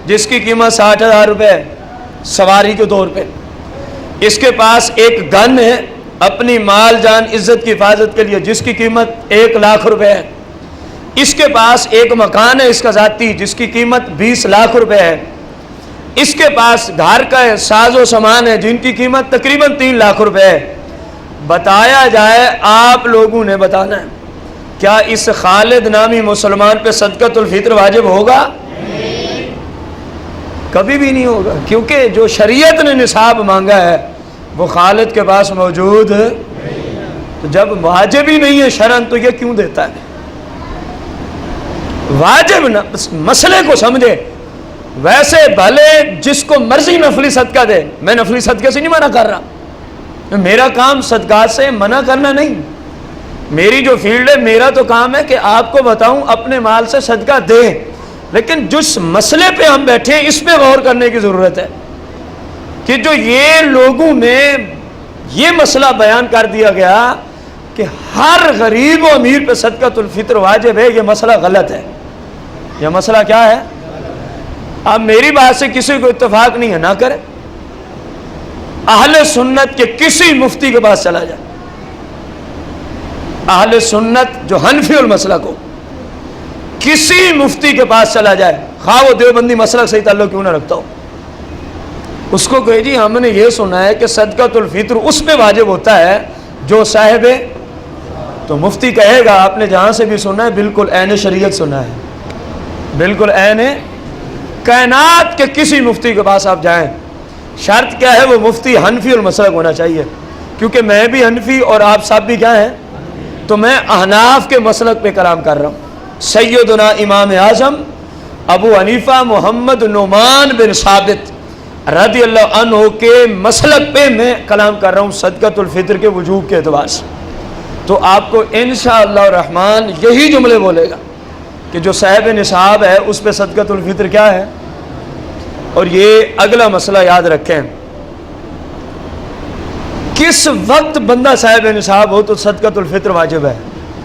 جس کی قیمت 60,000 روپے ہے سواری کے طور پہ، اس کے پاس ایک گن ہے اپنی مال جان عزت کی حفاظت کے لیے جس کی قیمت 1,00,000 روپے ہے، اس کے پاس ایک مکان ہے اس کا ذاتی جس کی قیمت 20,00,000 روپے ہے، اس کے پاس گھر کا ساز و سامان ہے جن کی قیمت تقریباً 3,00,000 روپے ہے۔ بتایا جائے، آپ لوگوں نے بتانا ہے، کیا اس خالد نامی مسلمان پہ صدقۃ الفطر واجب ہوگا؟ کبھی بھی نہیں ہوگا، کیونکہ جو شریعت نے نصاب مانگا ہے وہ خالد کے پاس موجود ہے۔ تو جب واجب ہی نہیں ہے شرعاً تو یہ کیوں دیتا ہے؟ واجب مسئلے کو سمجھے۔ ویسے بھلے جس کو مرضی نفلی صدقہ دے، میں نفلی صدقے سے نہیں منع کر رہا، میرا کام صدقات سے منع کرنا نہیں، میری جو فیلڈ ہے میرا تو کام ہے کہ آپ کو بتاؤں اپنے مال سے صدقہ دے، لیکن جس مسئلے پہ ہم بیٹھے ہیں اس پہ غور کرنے کی ضرورت ہے کہ جو یہ لوگوں میں یہ مسئلہ بیان کر دیا گیا کہ ہر غریب و امیر پہ صدقۃ الفطر واجب ہے، یہ مسئلہ غلط ہے۔ یہ مسئلہ کیا ہے؟ اب میری بات سے کسی کو اتفاق نہیں ہے، نہ کرے، اہل سنت کے کسی مفتی کے پاس چلا جائے، اہل سنت جو حنفی المسلک کو کسی مفتی کے پاس چلا جائے، خواہ وہ دیوبندی مسلک سے ہی تعلق کیوں نہ رکھتا ہو، اس کو کہے جی ہم نے یہ سنا ہے کہ صدقۃ الفطر اس پہ واجب ہوتا ہے جو صاحب، تو مفتی کہے گا آپ نے جہاں سے بھی سنا ہے بالکل عین شریعت سنا ہے، بالکل عین کائنات کے کسی مفتی کے پاس آپ جائیں، شرط کیا ہے؟ وہ مفتی حنفی المسلک ہونا چاہیے، کیونکہ میں بھی حنفی اور آپ سب بھی کیا ہیں؟ تو میں احناف کے مسلک پہ کلام کر رہا ہوں۔ سیدنا امام اعظم ابو حنیفہ محمد نعمان بن ثابت رضی اللہ عنہ کے مسلک پہ میں کلام کر رہا ہوں صدقۃ الفطر کے وجوب کے اعتبار سے، تو آپ کو انشاءاللہ الرحمن یہی جملے بولے گا کہ جو صاحب نصاب ہے اس پہ صدقۃ الفطر کیا ہے۔ اور یہ اگلا مسئلہ یاد رکھیں، کس وقت بندہ صاحب نصاب ہو تو صدقۃ الفطر واجب ہے۔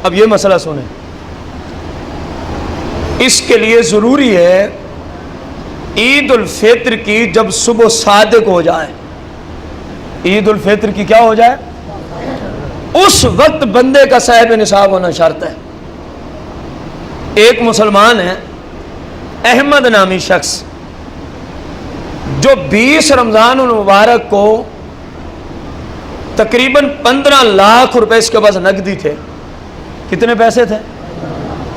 اب یہ مسئلہ سنیں، اس کے لیے ضروری ہے عید الفطر کی جب صبح صادق ہو جائے، عید الفطر کی کیا ہو جائے، اس وقت بندے کا صاحب نصاب ہونا شرط ہے۔ ایک مسلمان ہے احمد نامی شخص جو 20 رمضان المبارک کو تقریباً 15 لاکھ روپے اس کے پاس نقدی تھے۔ کتنے پیسے تھے؟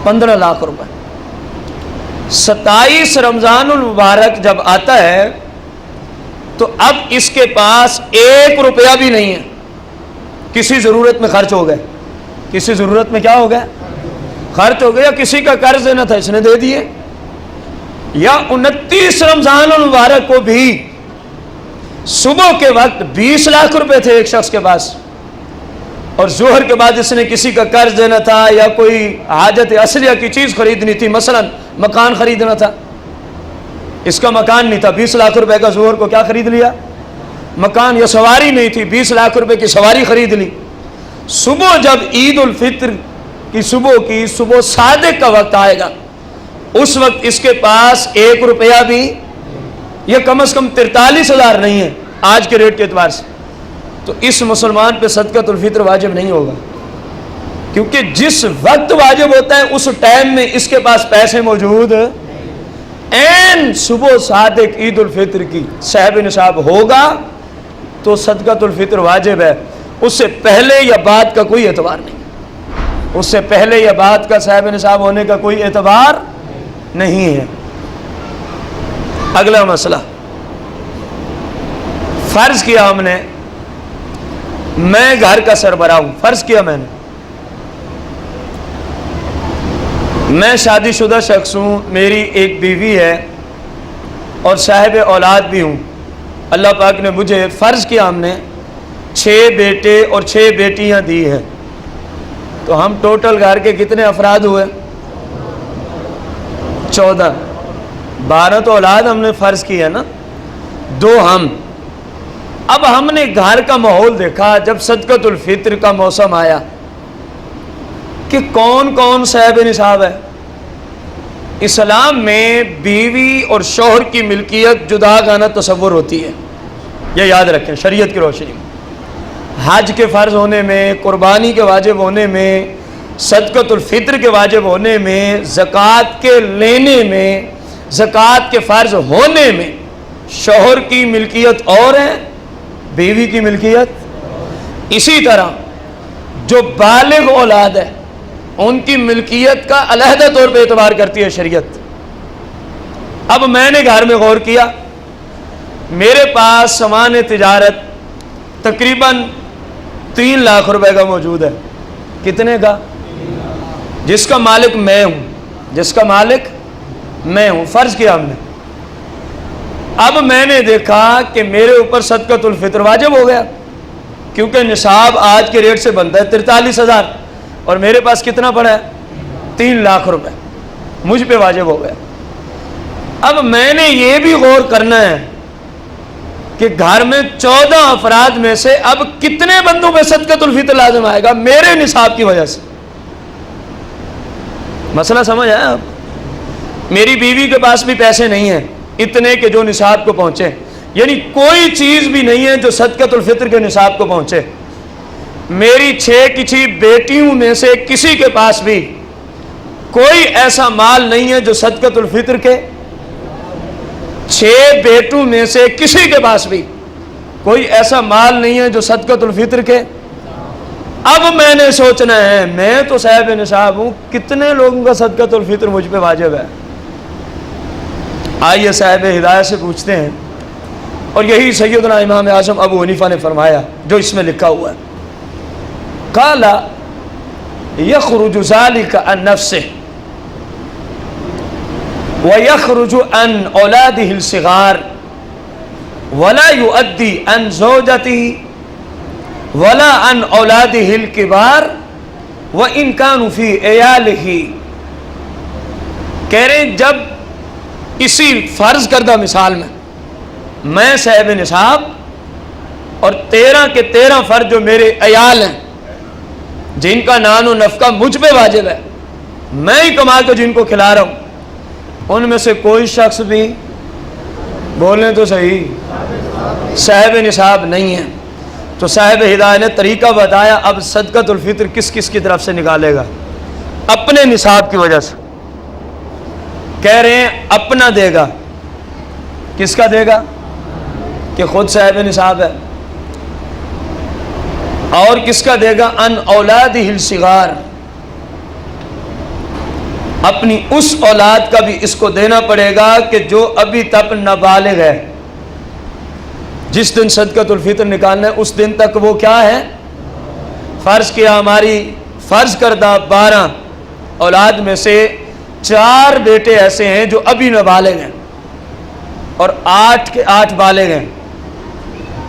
15 لاکھ روپے۔ 27 رمضان المبارک جب آتا ہے تو اب اس کے پاس 1 روپیہ بھی نہیں ہے، کسی ضرورت میں خرچ ہو گئے، کسی ضرورت میں کیا ہو گئے؟ خرچ ہو گیا، یا کسی کا قرض دینا تھا اس نے دے دیے، یا 29 رمضان المبارک کو بھی صبح کے وقت 20 لاکھ روپے تھے ایک شخص کے پاس، اور ظہر کے بعد اس نے کسی کا قرض دینا تھا یا کوئی حاجت اصلیہ کی چیز خریدنی تھی، مثلا مکان خریدنا تھا، اس کا مکان نہیں تھا، 20 لاکھ روپے کا ظہر کو کیا خرید لیا؟ مکان، یا سواری نہیں تھی، 20 لاکھ روپے کی سواری خرید لی۔ صبح جب عید الفطر کی صبح صادق کا وقت آئے گا، اس وقت اس کے پاس 1 روپیہ بھی، یہ کم از کم 43,000 نہیں ہے آج کے ریٹ کے اعتبار سے، تو اس مسلمان پہ صدقۃ الفطر واجب نہیں ہوگا، کیونکہ جس وقت واجب ہوتا ہے اس ٹائم میں اس کے پاس پیسے موجود عین صبح صادق عید الفطر کی صاحب نصاب ہوگا تو صدقۃ الفطر واجب ہے، اس سے پہلے یا بعد کا کوئی اعتبار نہیں، اس سے پہلے یا بعد کا صاحب نصاب ہونے کا کوئی اعتبار نہیں ہے۔ اگلا مسئلہ، فرض کیا ہم نے، میں گھر کا سربراہ ہوں، فرض کیا میں شادی شدہ شخص ہوں، میری ایک بیوی ہے اور صاحب اولاد بھی ہوں، اللہ پاک نے مجھے فرض کیا ہم نے 6 بیٹے اور 6 بیٹیاں دی ہیں، تو ہم ٹوٹل گھر کے کتنے افراد ہوئے؟ 14۔ 12 تو اولاد ہم نے فرض کی ہے نا، 2 ہم۔ اب ہم نے گھر کا ماحول دیکھا جب صدقۃ الفطر کا موسم آیا کہ کون کون صاحب نصاب ہے، اسلام میں بیوی اور شوہر کی ملکیت جدا گانا تصور ہوتی ہے، یہ یاد رکھیں شریعت کی روشنی میں۔ حج کے فرض ہونے میں، قربانی کے واجب ہونے میں، صدقۃ الفطر کے واجب ہونے میں، زکوٰۃ کے لینے میں، زکوٰۃ کے فرض ہونے میں شوہر کی ملکیت اور ہے، بیوی کی ملکیت۔ اسی طرح جو بالغ اولاد ہے ان کی ملکیت کا علیحدہ طور پہ اعتبار کرتی ہے شریعت۔ اب میں نے گھر میں غور کیا، میرے پاس سامان تجارت تقریباً 3 لاکھ روپے کا موجود ہے۔ کتنے کا؟ جس کا مالک میں ہوں، جس کا مالک میں ہوں، فرض کیا ہم نے۔ اب میں نے دیکھا کہ میرے اوپر صدقۃ الفطر واجب ہو گیا، کیونکہ نصاب آج کے ریٹ سے بنتا ہے 43,000 اور میرے پاس کتنا پڑا ہے؟ 3 لاکھ روپے مجھ پہ واجب ہو گیا۔ اب میں نے یہ بھی غور کرنا ہے کہ گھر میں 14 افراد میں سے اب کتنے بندوں پہ صدقۃ الفطر لازم آئے گا میرے نصاب کی وجہ سے۔ مسئلہ سمجھ آیا؟ اب میری بیوی کے پاس بھی پیسے نہیں ہیں اتنے کہ جو نصاب کو پہنچے، یعنی کوئی چیز بھی نہیں ہے جو صدقۃ الفطر کے نصاب کو پہنچے۔ میری 6 کی 6 بیٹیوں میں سے کسی کے پاس بھی کوئی ایسا مال نہیں ہے جو صدقۃ الفطر کے، 6 بیٹوں میں سے کسی کے پاس بھی کوئی ایسا مال نہیں ہے جو صدقۃ الفطر کے۔ اب میں نے سوچنا ہے، میں تو صاحب نصاب ہوں، کتنے لوگوں کا صدقۃ الفطر مجھ پہ واجب ہے؟ آئیے صاحب ہدایت سے پوچھتے ہیں، اور یہی سیدنا امام اعظم ابو حنیفہ نے فرمایا جو اس میں لکھا ہوا ہے۔ قال یخرج ذلک عن نفسہ ویخرج عن اولادہ الصغار ولا یؤدی عن زوجتہ ولا عن اولادہ الکبار وان کانوا فی عیالہ۔ کہہ رہے ہیں جب اسی فرض کردہ مثال میں صاحب نصاب اور 13 کے 13 فرد جو میرے عیال ہیں جن کا نان و نفقہ مجھ پہ واجب ہے، میں ہی کما کے جن کو کھلا رہا ہوں، ان میں سے کوئی شخص بھی، بولیں تو صحیح، صاحب نصاب نہیں ہے، تو صاحب ہدایت نے طریقہ بتایا اب صدقۃ الفطر کس کس کی طرف سے نکالے گا؟ اپنے نصاب کی وجہ سے۔ کہہ رہے ہیں اپنا دے گا، کس کا دے گا؟ کہ خود صاحب نصاب ہے۔ اور کس کا دے گا؟ ان اولادہ الصغار، اپنی اس اولاد کا بھی اس کو دینا پڑے گا کہ جو ابھی تک نابالغ ہے۔ جس دن صدقۃ الفطر نکالنا ہے اس دن تک وہ کیا ہے؟ فرض کیا ہماری فرض کردہ 12 اولاد میں سے 4 بیٹے ایسے ہیں جو ابھی نابالغ ہیں اور 8 کے 8 بالغ ہیں،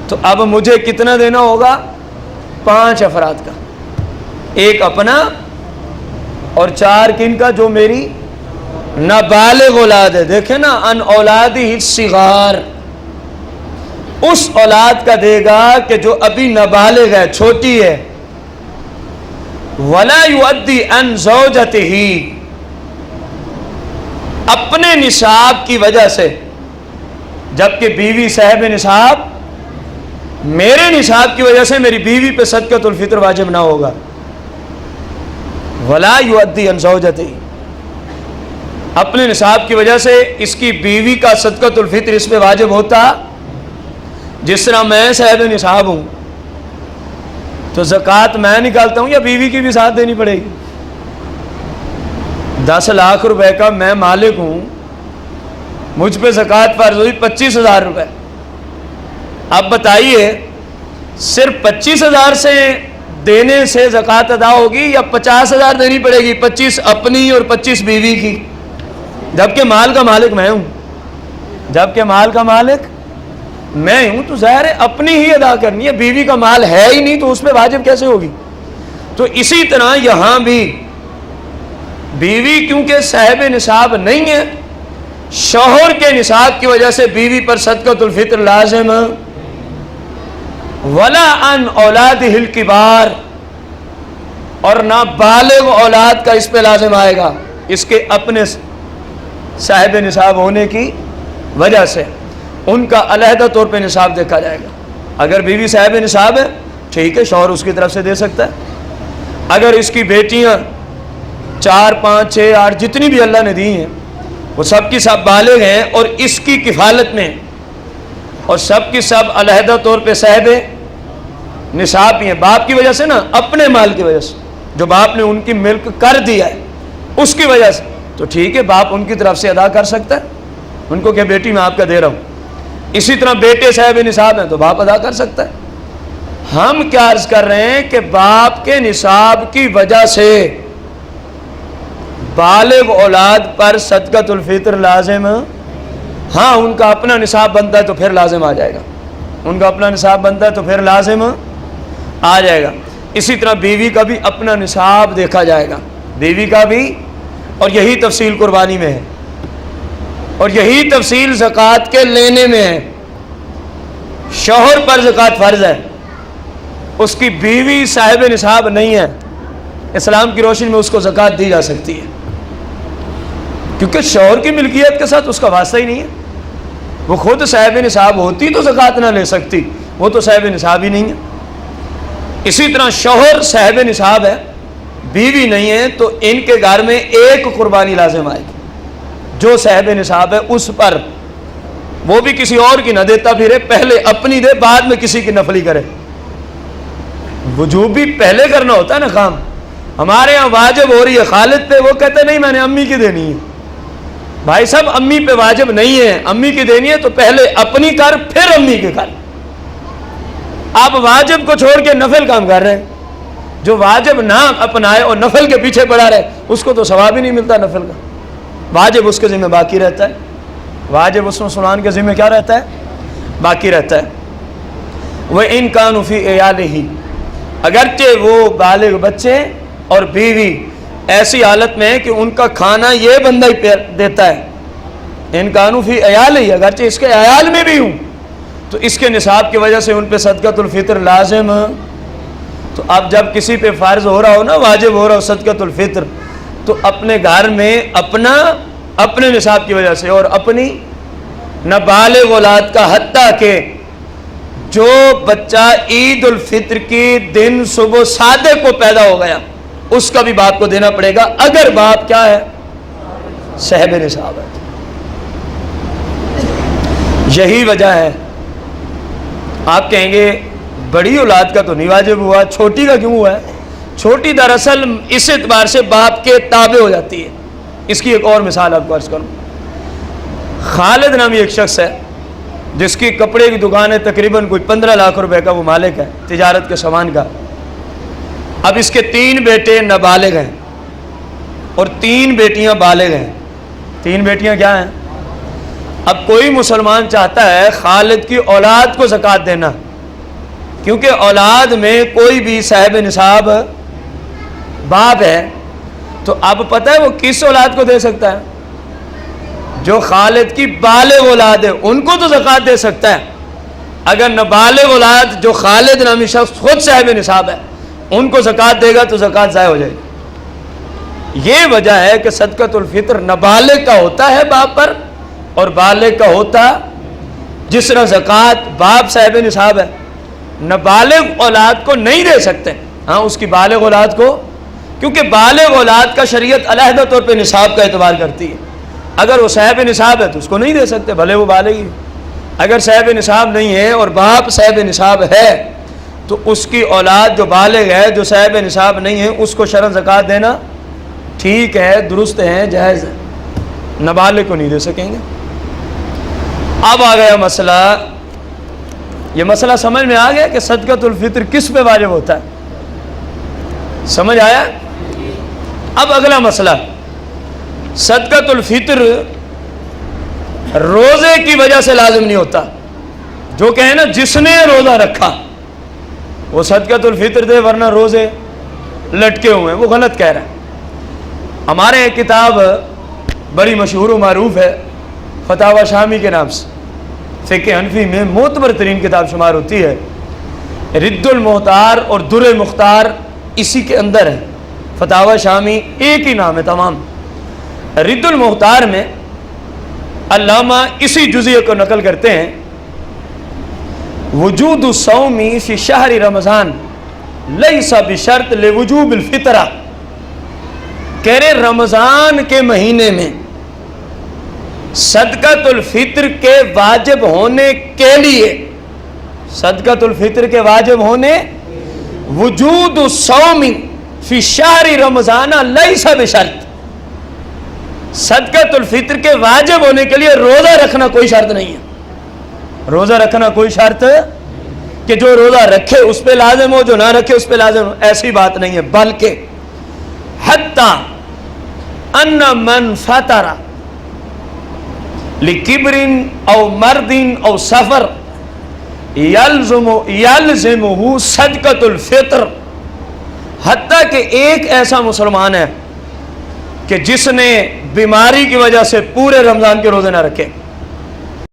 تو اب مجھے کتنا دینا ہوگا؟ 5 افراد کا، 1 اپنا اور 4 کن کا؟ جو میری نابالغ اولاد ہے۔ دیکھیں نا، ان اولادہ الصغار، اس اولاد کا دے گا کہ جو ابھی نابالغ ہے، چھوٹی ہے۔ ولا یؤدی عن زوجتہ، اپنے نصاب کی وجہ سے، جبکہ بیوی صاحب نصاب، میرے نصاب کی وجہ سے میری بیوی پہ صدقۃ الفطر واجب نہ ہوگا۔ ولا یؤدی عن زوجتہ، اپنے نصاب کی وجہ سے اس کی بیوی کا صدقۃ الفطر اس پہ واجب ہوتا۔ جس طرح میں صاحب نصاب ہوں تو زکوٰۃ میں نکالتا ہوں یا بیوی کی بھی ساتھ دینی پڑے گی؟ 10 لاکھ روپے کا میں مالک ہوں، مجھ پہ زکوٰۃ فرض ہوئی 25,000 روپے۔ اب بتائیے صرف 25,000 سے دینے سے زکوٰۃ ادا ہوگی یا 50,000 دینی پڑے گی؟ 25 اپنی اور 25 بیوی کی، جبکہ مال کا مالک میں ہوں، جبکہ مال کا مالک میں ہوں، تو ظاہر ہے اپنی ہی ادا کرنی ہے، بیوی کا مال ہے ہی نہیں تو اس پہ واجب کیسے ہوگی؟ تو اسی طرح یہاں بھی بیوی کیونکہ صاحب نصاب نہیں ہے، شوہر کے نصاب کی وجہ سے بیوی پر صدقۃ الفطر لازم ہے۔ ولا عن اولادہ الکبار، اور نہ بالغ اولاد کا اس پہ لازم آئے گا، اس کے اپنے صاحب نصاب ہونے کی وجہ سے ان کا علیحدہ طور پہ نصاب دیکھا جائے گا. اگر بیوی صاحب نصاب ہے ٹھیک ہے، شوہر اس کی طرف سے دے سکتا ہے. اگر اس کی بیٹیاں 4 5 6 8 جتنی بھی اللہ نے دی ہیں وہ سب کی سب بالغ ہیں اور اس کی کفالت میں اور سب کی سب علیحدہ طور پہ صاحب نصاب بھی ہیں، باپ کی وجہ سے نا، اپنے مال کی وجہ سے جو باپ نے ان کی ملک کر دیا ہے اس کی وجہ سے، تو ٹھیک ہے باپ ان کی طرف سے ادا کر سکتا ہے ان کو کہ بیٹی میں آپ کا دے رہا ہوں. اسی طرح بیٹے صاحب نصاب ہیں تو باپ ادا کر سکتا ہے. ہم کیا عرض کر رہے ہیں کہ باپ کے نصاب کی وجہ سے بالغ اولاد پر صدقۃ الفطر لازم، ہاں ان کا اپنا نصاب بنتا ہے تو پھر لازم آ جائے گا، ان کا اپنا نصاب بنتا ہے تو پھر لازم آ جائے گا. اسی طرح بیوی کا بھی اپنا نصاب دیکھا جائے گا، بیوی کا بھی، اور یہی تفصیل قربانی میں ہے اور یہی تفصیل زکوٰۃ کے لینے میں ہے. شوہر پر زکوٰۃ فرض ہے، اس کی بیوی صاحب نصاب نہیں ہے، اسلام کی روشنی میں اس کو زکوٰۃ دی جا سکتی ہے کیونکہ شوہر کی ملکیت کے ساتھ اس کا واسطہ ہی نہیں ہے. وہ خود صاحب نصاب ہوتی تو زکوٰۃ نہ لے سکتی، وہ تو صاحب نصاب ہی نہیں ہے. اسی طرح شوہر صاحب نصاب ہے، بیوی نہیں ہے، تو ان کے گھر میں ایک قربانی لازم آئے گی جو صاحب نصاب ہے اس پر، وہ بھی کسی اور کی نہ دیتا پھرے، پہلے اپنی دے بعد میں کسی کی نفلی کرے. وجوب بھی پہلے کرنا ہوتا ہے نا کام. ہمارے ہاں واجب ہو رہی ہے خالد پہ، وہ کہتے نہیں میں نے امی کی دینی ہے. بھائی صاحب امی پہ واجب نہیں ہے، امی کی دینی ہے تو پہلے اپنی کر پھر امی کی کر. آپ واجب کو چھوڑ کے نفل کام کر رہے ہیں. جو واجب نہ اپنائے اور نفل کے پیچھے پڑا رہے اس کو تو ثواب ہی نہیں ملتا نفل کا. واجب اس کے ذمہ باقی رہتا ہے، واجب اس مسلمان کے ذمہ کیا رہتا ہے؟ باقی رہتا ہے. وَإِن كَانُوا فِي عِيَالِهِ، اگرچہ وہ بالغ بچے اور بیوی ایسی حالت میں ہے کہ ان کا کھانا یہ بندہ ہی دیتا ہے. ان كَانُوا فِي عِيَالِهِ، اگرچہ اس کے عیال میں بھی ہوں تو اس کے نصاب کی وجہ سے ان پہ صدقۃ الفطر لازم. تو اب جب کسی پہ فرض ہو رہا ہو نا، واجب ہو رہا ہو صدقۃ الفطر، تو اپنے گھر میں اپنے نصاب کی وجہ سے اور اپنی نابالغ اولاد کا، حتیٰ کہ جو بچہ عید الفطر کی دن صبح صادق کو پیدا ہو گیا اس کا بھی باپ کو دینا پڑے گا اگر باپ کیا ہے؟ صاحب نصاب ہے. یہی وجہ ہے. آپ کہیں گے بڑی اولاد کا تو نہیں واجب ہوا، چھوٹی کا کیوں ہوا ہے؟ چھوٹی دراصل اس اعتبار سے باپ کے تابع ہو جاتی ہے. اس کی ایک اور مثال آپ کو عرض کروں. خالد نامی ایک شخص ہے جس کی کپڑے کی دکان ہے، تقریباً کوئی 15 لاکھ روپے کا وہ مالک ہے تجارت کے سامان کا. اب اس کے 3 بیٹے نابالغ ہیں اور 3 بیٹیاں بالغ ہیں. 3 بیٹیاں کیا ہیں؟ اب کوئی مسلمان چاہتا ہے خالد کی اولاد کو زکوٰۃ دینا، کیونکہ اولاد میں کوئی بھی صاحب نصاب باپ ہے، تو اب پتہ ہے وہ کس اولاد کو دے سکتا ہے؟ جو خالد کی بالغ اولاد ہے ان کو تو زکوٰۃ دے سکتا ہے. اگر نابالغ اولاد جو خالد نامی شخص خود صاحب نصاب ہے ان کو زکوٰۃ دے گا تو زکوٰۃ ضائع ہو جائے گی. یہ وجہ ہے کہ صدقۃ الفطر نابالغ کا ہوتا ہے باپ پر اور بالغ کا ہوتا، جس طرح زکوٰۃ باپ صاحب نصاب ہے نابالغ اولاد کو نہیں دے سکتے، ہاں اس کی بالغ اولاد کو، کیونکہ بالغ اولاد کا شریعت علیحدہ طور پہ نصاب کا اعتبار کرتی ہے. اگر وہ صاحب نصاب ہے تو اس کو نہیں دے سکتے بھلے وہ بالغ ہی. اگر صاحب نصاب نہیں ہے اور باپ صاحب نصاب ہے تو اس کی اولاد جو بالغ ہے جو صاحب نصاب نہیں ہے اس کو شرعاً زکوٰۃ دینا ٹھیک ہے، درست ہے، جائز ہے. نابالغ کو نہیں دے سکیں گے. اب آ گیا مسئلہ، یہ مسئلہ سمجھ میں آ گیا کہ صدقۃ الفطر کس پہ واجب ہوتا ہے؟ سمجھ آیا؟ اب اگلا مسئلہ، صدقۃ الفطر روزے کی وجہ سے لازم نہیں ہوتا. جو کہیں نا جس نے روزہ رکھا وہ صدقۃ الفطر دے ورنہ روزے لٹکے ہوئے ہیں، وہ غلط کہہ رہے ہیں. ہمارے ایک کتاب بڑی مشہور و معروف ہے فتاوی شامی کے نام سے، فقہ حنفی میں معتبر ترین کتاب شمار ہوتی ہے. رد المختار اور در مختار اسی کے اندر ہے. فتاوی شامی ایک ہی نام ہے تمام. رد المختار میں علامہ اسی جزیے کو نقل کرتے ہیں، وجود الصوم فی شہر رمضان لیس بشرط لوجوب الفطرہ، کہہ رہے رمضان کے مہینے میں صدقۃ الفطر کے واجب ہونے کے لیے، صدقۃ الفطر کے واجب ہونے، وجود الصوم فی شہر رمضان لیس بشرط، صدقۃ الفطر کے واجب ہونے کے لیے روزہ رکھنا کوئی شرط نہیں ہے، روزہ رکھنا کوئی شرط کہ جو روزہ رکھے اس پہ لازم ہو، جو نہ رکھے اس پہ لازم ہو، ایسی بات نہیں ہے، بلکہ حتی ان من فطر لکبر او مرد او سفر یلزمہ صدقۃ الفطر، حتیٰ کہ ایک ایسا مسلمان ہے کہ جس نے بیماری کی وجہ سے پورے رمضان کے روزے نہ رکھے،